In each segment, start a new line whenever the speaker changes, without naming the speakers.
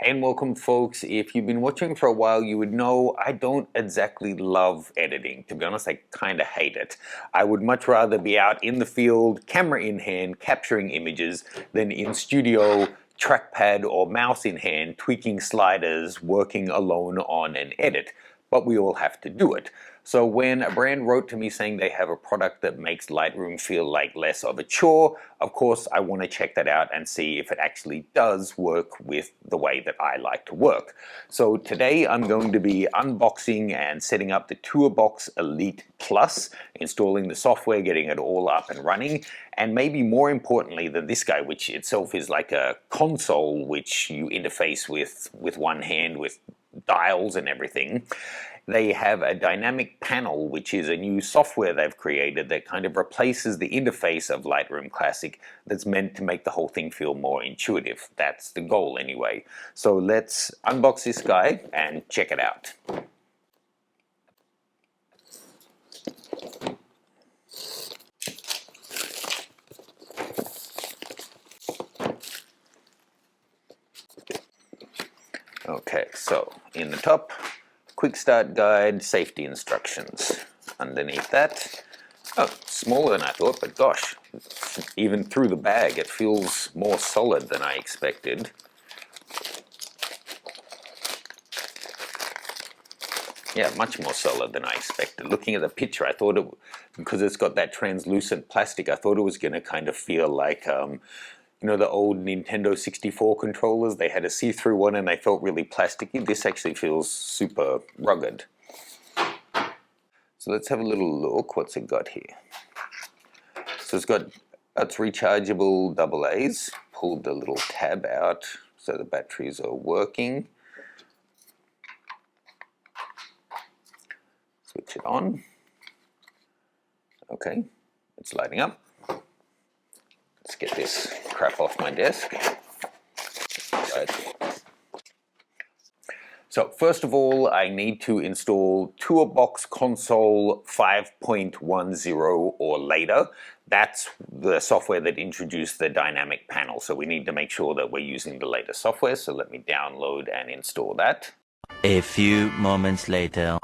And welcome folks. If you've been watching for a while, you would know I don't exactly love editing. To be honest, I kind of hate it. I would much rather be out in the field, camera in hand, capturing images than in studio, trackpad or mouse in hand, tweaking sliders, working alone on an edit. But we all have to do it. So when a brand wrote to me saying they have a product that makes Lightroom feel like less of a chore, of course I want to check that out and see if it actually does work with the way that I like to work. So today I'm going to be unboxing and setting up the TourBox Elite Plus, installing the software, getting it all up and running, and maybe more importantly than this guy, which itself is like a console which you interface with one hand with dials and everything. They have a dynamic panel, which is a new software they've created that kind of replaces the interface of Lightroom Classic that's meant to make the whole thing feel more intuitive. That's the goal anyway. So let's unbox this guy and check it out. Okay, so in the top, quick start guide, safety instructions. Underneath that, oh, smaller than I thought, but gosh, even through the bag it feels more solid than I expected. Yeah, much more solid than I expected. Looking at the picture, I thought it, because it's got that translucent plastic, I thought it was going to kind of feel like you know, the old Nintendo 64 controllers, they had a see-through one and they felt really plasticky. This actually feels super rugged. So let's have a little look. What's it got here? So it's got, it's rechargeable AA's. Pulled the little tab out so the batteries are working. Switch it on. Okay, it's lighting up. Let's get this crap off my desk. Right. So first of all, I need to install TourBox Console 5.10 or later. That's the software that introduced the dynamic panel. So we need to make sure that we're using the latest software. So let me download and install that.
A few moments later.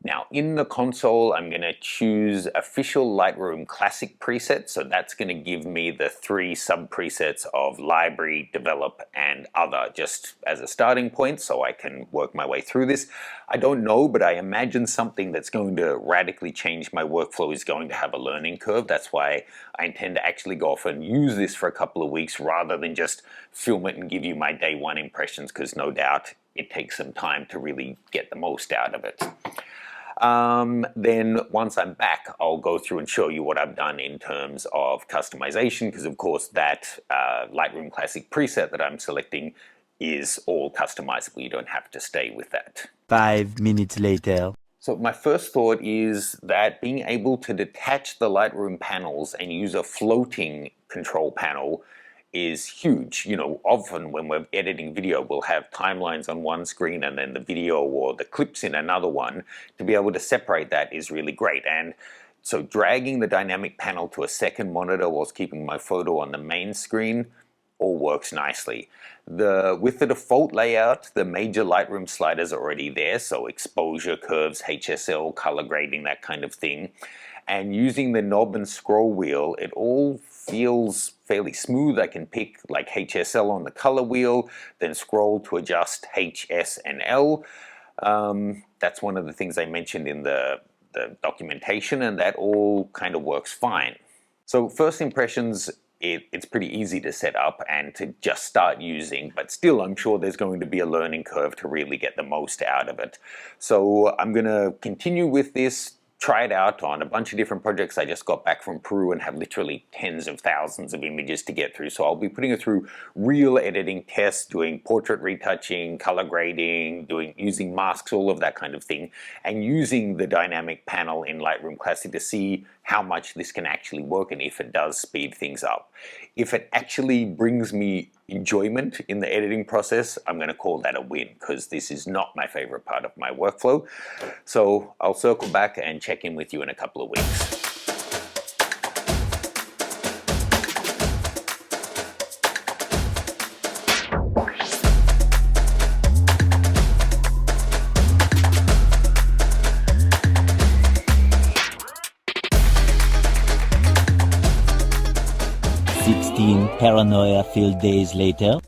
Now in the console, I'm going to choose official Lightroom Classic preset. So that's going to give me the 3 sub presets of library, develop, and other, just as a starting point so I can work my way through this. I don't know, but I imagine something that's going to radically change my workflow is going to have a learning curve. That's why I intend to actually go off and use this for a couple of weeks rather than just film it and give you my day one impressions, because no doubt it takes some time to really get the most out of it. Then once I'm back, I'll go through and show you what I've done in terms of customization, because of course that Lightroom Classic preset that I'm selecting is all customizable. You don't have to stay with that.
5 minutes later.
So my first thought is that being able to detach the Lightroom panels and use a floating control panel is huge. You know, often when we're editing video, we'll have timelines on one screen and then the video or the clips in another one. To be able to separate that is really great. And so dragging the dynamic panel to a second monitor whilst keeping my photo on the main screen all works nicely. With the default layout, the major Lightroom sliders are already there, so exposure, curves, HSL, color grading, that kind of thing. And using the knob and scroll wheel, it all feels fairly smooth. I can pick like HSL on the color wheel, then scroll to adjust H, S, and L. That's one of the things I mentioned in the documentation, and that all kind of works fine. So first impressions, it's pretty easy to set up and to just start using, but still I'm sure there's going to be a learning curve to really get the most out of it. So I'm going to continue with this, try it out on a bunch of different projects. I just got back from Peru and have literally tens of thousands of images to get through. So I'll be putting it through real editing tests, doing portrait retouching, color grading, using masks, all of that kind of thing, and using the dynamic panel in Lightroom Classic to see how much this can actually work and if it does speed things up. If it actually brings me enjoyment in the editing process, I'm going to call that a win, because this is not my favorite part of my workflow. So I'll circle back and check in with you in a couple of weeks.
16 paranoia-filled days later.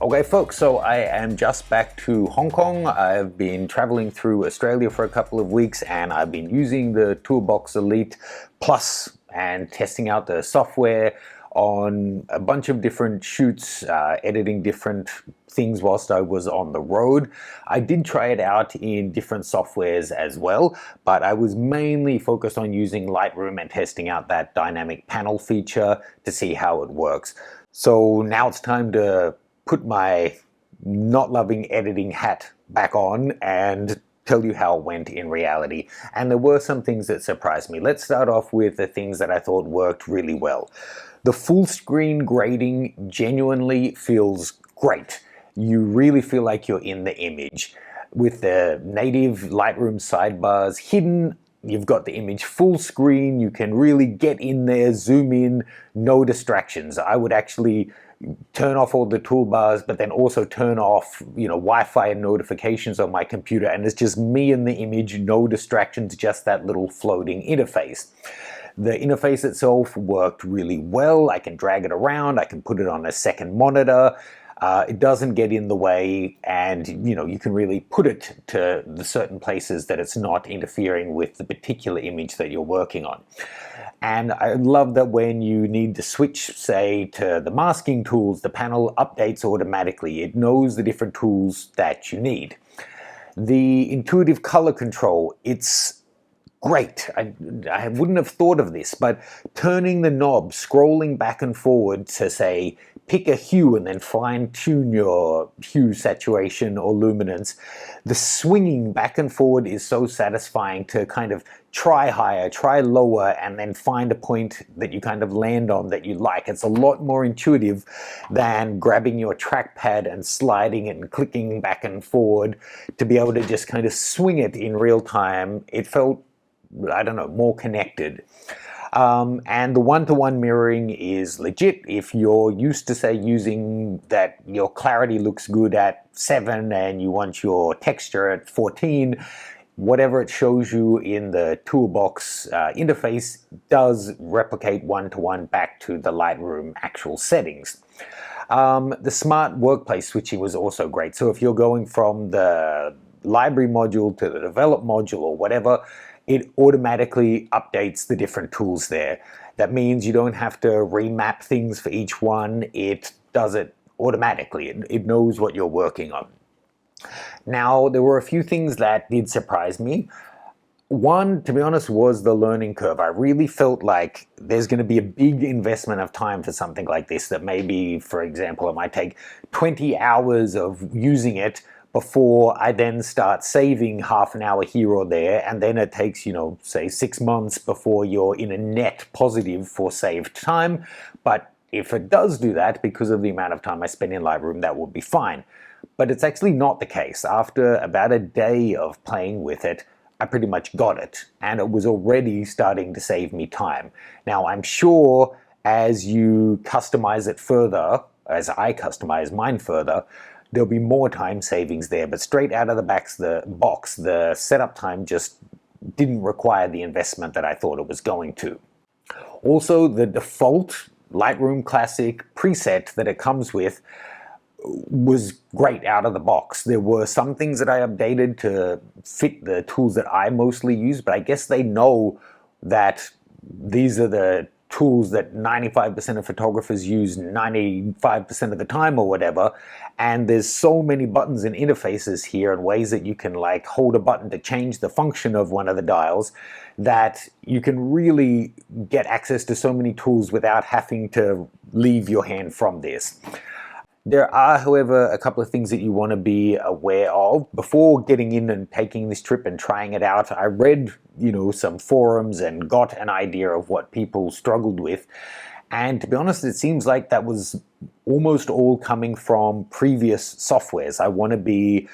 Okay folks, so I am just back to Hong Kong. I've been traveling through Australia for a couple of weeks and I've been using the Toolbox Elite Plus and testing out the software on a bunch of different shoots, editing different things whilst I was on the road. I did try it out in different softwares as well, but I was mainly focused on using Lightroom and testing out that dynamic panel feature to see how it works. So now it's time to put my not loving editing hat back on and tell you how it went in reality. And there were some things that surprised me. Let's start off with the things that I thought worked really well. The full screen grading genuinely feels great. You really feel like you're in the image. With the native Lightroom sidebars hidden, you've got the image full screen, you can really get in there, zoom in, no distractions. I would actually turn off all the toolbars, but then also turn off, Wi-Fi and notifications on my computer, and it's just me in the image, no distractions, just that little floating interface. The interface itself worked really well. I can drag it around, I can put it on a second monitor. It doesn't get in the way, and you can really put it to the certain places that it's not interfering with the particular image that you're working on. And I love that when you need to switch, say, to the masking tools, the panel updates automatically. It knows the different tools that you need. The intuitive color control, it's great. I wouldn't have thought of this, but turning the knob, scrolling back and forward to, say, pick a hue and then fine-tune your hue, saturation, or luminance. The swinging back and forward is so satisfying to kind of try higher, try lower, and then find a point that you kind of land on that you like. It's a lot more intuitive than grabbing your trackpad and sliding it and clicking back and forward to be able to just kind of swing it in real time. It felt, I don't know, more connected. And the one-to-one mirroring is legit. If you're used to, say, using that your clarity looks good at 7 and you want your texture at 14, whatever it shows you in the toolbox interface does replicate one-to-one back to the Lightroom actual settings. The smart workplace switching was also great. So if you're going from the library module to the develop module or whatever, it automatically updates the different tools there. That means you don't have to remap things for each one. It does it automatically. It knows what you're working on. Now, there were a few things that did surprise me. One, to be honest, was the learning curve. I really felt like there's going to be a big investment of time for something like this, that maybe, for example, it might take 20 hours of using it before I then start saving half an hour here or there, and then it takes, say 6 months before you're in a net positive for saved time. But if it does do that, because of the amount of time I spend in Lightroom, that would be fine. But it's actually not the case. After about a day of playing with it, I pretty much got it, and it was already starting to save me time. Now, I'm sure as you customize it further, as I customize mine further, there'll be more time savings there, but straight out of the box, the setup time just didn't require the investment that I thought it was going to. Also, the default Lightroom Classic preset that it comes with was great out of the box. There were some things that I updated to fit the tools that I mostly use, but I guess they know that these are the tools that 95% of photographers use 95% of the time or whatever, and there's so many buttons and interfaces here and ways that you can like hold a button to change the function of one of the dials, that you can really get access to so many tools without having to leave your hand from this. There are, however, a couple of things that you want to be aware of. Before getting in and taking this trip and trying it out, I read, some forums and got an idea of what people struggled with. And to be honest, it seems like that was almost all coming from previous softwares. I want to be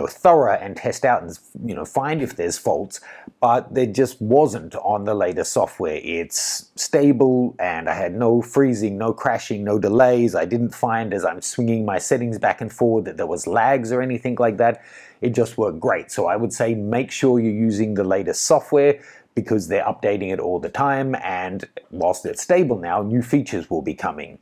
thorough and test out and find if there's faults, but there just wasn't on the latest software. It's stable, and I had no freezing, no crashing, no delays. I didn't find as I'm swinging my settings back and forward that there was lags or anything like that. It just worked great. So I would say make sure you're using the latest software, because they're updating it all the time, and whilst it's stable now, new features will be coming.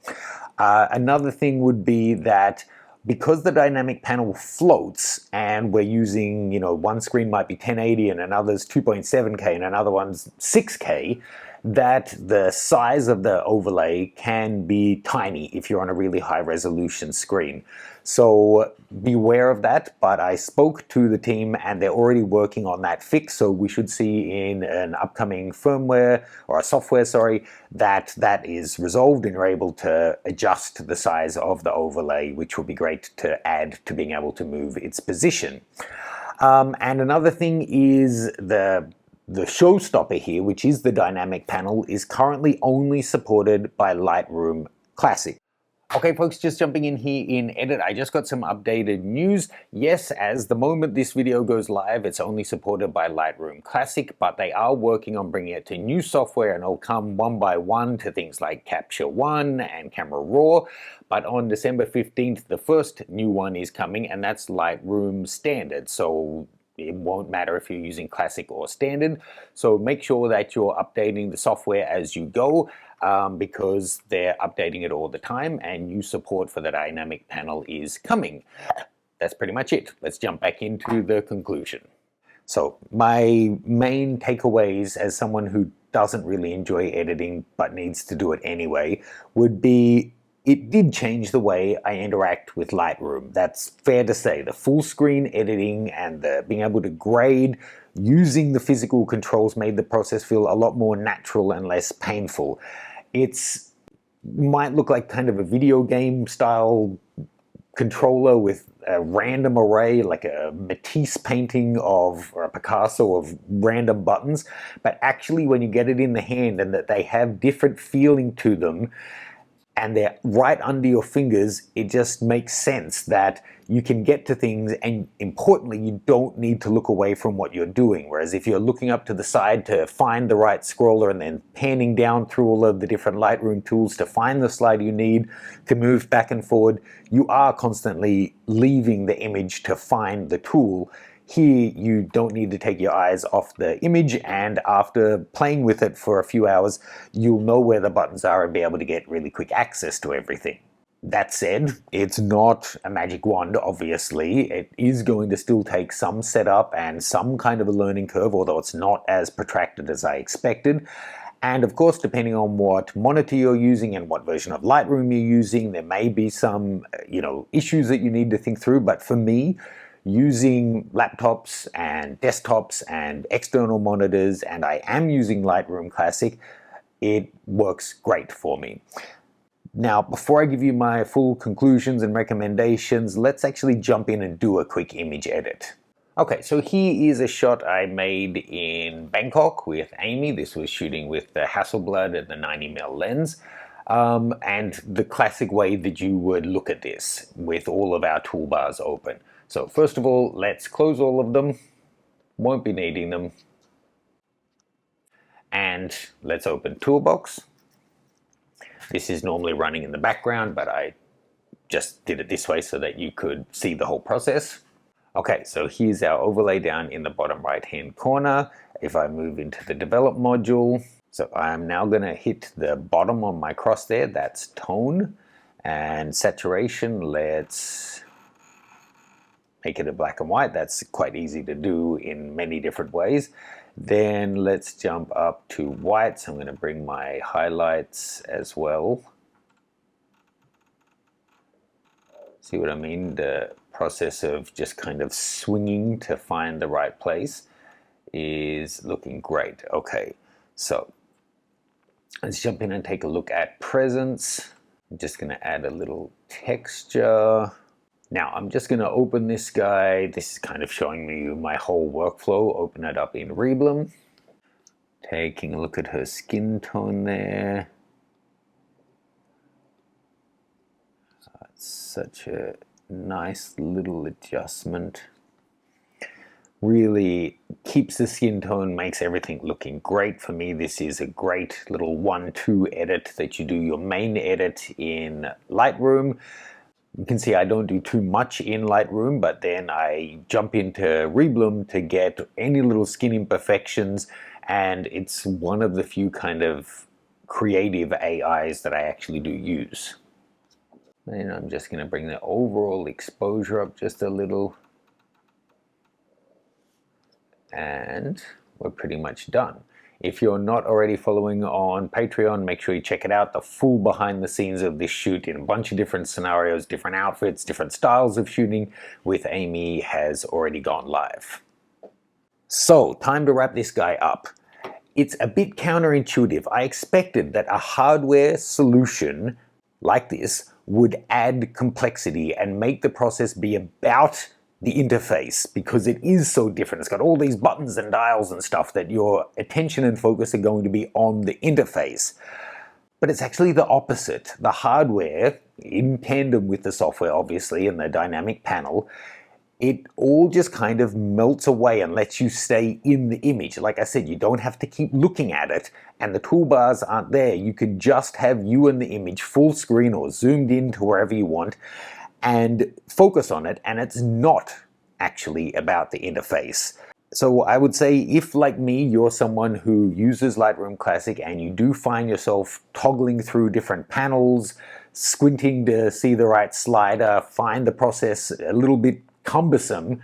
Another thing would be that because the dynamic panel floats and we're using, one screen might be 1080 and another's 2.7K and another one's 6K, that the size of the overlay can be tiny if you're on a really high resolution screen. So beware of that, but I spoke to the team and they're already working on that fix, so we should see in an upcoming firmware, or a software, sorry, that is resolved and you're able to adjust the size of the overlay, which will be great to add to being able to move its position. And another thing is the showstopper here, which is the dynamic panel, is currently only supported by Lightroom Classic. Okay folks, just jumping in here in edit, I just got some updated news. Yes, as the moment this video goes live, it's only supported by Lightroom Classic, but they are working on bringing it to new software, and it'll come one by one to things like Capture One and Camera Raw. But on December 15th, the first new one is coming, and that's Lightroom Standard. So it won't matter if you're using Classic or Standard. So make sure that you're updating the software as you go, because they're updating it all the time and new support for the dynamic panel is coming. That's pretty much it. Let's jump back into the conclusion. So my main takeaways as someone who doesn't really enjoy editing but needs to do it anyway would be, it did change the way I interact with Lightroom. That's fair to say. The full screen editing and the being able to grade using the physical controls made the process feel a lot more natural and less painful. It's might look like kind of a video game style controller with a random array, like a Matisse painting of, or a Picasso of random buttons, but actually when you get it in the hand and that they have different feeling to them, and they're right under your fingers, it just makes sense that you can get to things, and importantly, you don't need to look away from what you're doing. Whereas if you're looking up to the side to find the right scroller and then panning down through all of the different Lightroom tools to find the slide you need to move back and forward, you are constantly leaving the image to find the tool. Here, you don't need to take your eyes off the image, and after playing with it for a few hours, you'll know where the buttons are and be able to get really quick access to everything. That said, it's not a magic wand, obviously. It is going to still take some setup and some kind of a learning curve, although it's not as protracted as I expected. And of course, depending on what monitor you're using and what version of Lightroom you're using, there may be some, issues that you need to think through. But for me, using laptops and desktops and external monitors, and I am using Lightroom Classic, it works great for me. Now, before I give you my full conclusions and recommendations, let's actually jump in and do a quick image edit. Okay, so here is a shot I made in Bangkok with Amy. This was shooting with the Hasselblad and the 90mm lens. And the classic way that you would look at this with all of our toolbars open. So first of all, let's close all of them. Won't be needing them. And let's open Toolbox. This is normally running in the background, but I just did it this way so that you could see the whole process. Okay, so here's our overlay down in the bottom right-hand corner. If I move into the Develop module, so I'm now going to hit the bottom on my cross there, that's Tone. And Saturation, let's make it a black and white. That's quite easy to do in many different ways. Then let's jump up to white. So I'm going to bring my highlights as well. See what I mean? The process of just kind of swinging to find the right place is looking great. Okay, so let's jump in and take a look at presence. I'm just going to add a little texture. Now I'm just going to open this guy. This is kind of showing me my whole workflow. Open it up in Reblum. Taking a look at her skin tone there. It's such a nice little adjustment. Really keeps the skin tone, makes everything looking great. For me, this is a great little 1-2 edit that you do your main edit in Lightroom. You can see I don't do too much in Lightroom, but then I jump into Reblum to get any little skin imperfections and it's one of the few kind of creative AIs that I actually do use. And I'm just going to bring the overall exposure up just a little. And we're pretty much done. If you're not already following on Patreon, make sure you check it out. The full behind the scenes of this shoot in a bunch of different scenarios, different outfits, different styles of shooting with Amy has already gone live. So, time to wrap this guy up. It's a bit counterintuitive. I expected that a hardware solution like this would add complexity and make the process be about the interface, because it is so different. It's got all these buttons and dials and stuff that your attention and focus are going to be on the interface. But it's actually the opposite. The hardware, in tandem with the software obviously, and the dynamic panel, it all just kind of melts away and lets you stay in the image. Like I said, you don't have to keep looking at it, and the toolbars aren't there. You can just have you in the image full screen or zoomed in to wherever you want and focus on it, and it's not actually about the interface. So I would say, if like me, you're someone who uses Lightroom Classic and you do find yourself toggling through different panels, squinting to see the right slider, find the process a little bit cumbersome,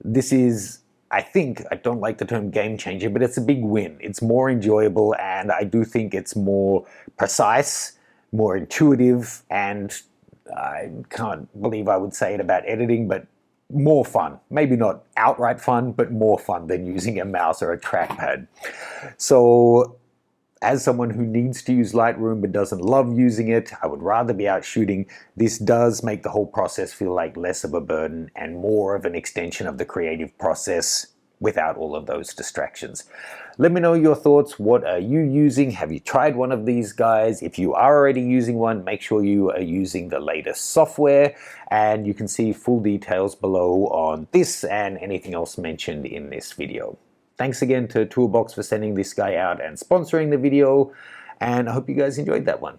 this is, I think, I don't like the term game changer, but it's a big win. It's more enjoyable, and I do think it's more precise, more intuitive, and I can't believe I would say it about editing, but more fun. Maybe not outright fun, but more fun than using a mouse or a trackpad. So, as someone who needs to use Lightroom but doesn't love using it, I would rather be out shooting. This does make the whole process feel like less of a burden and more of an extension of the creative process without all of those distractions. Let me know your thoughts. What are you using? Have you tried one of these guys? If you are already using one, make sure you are using the latest software, and you can see full details below on this and anything else mentioned in this video. Thanks again to Toolbox for sending this guy out and sponsoring the video, and I hope you guys enjoyed that one.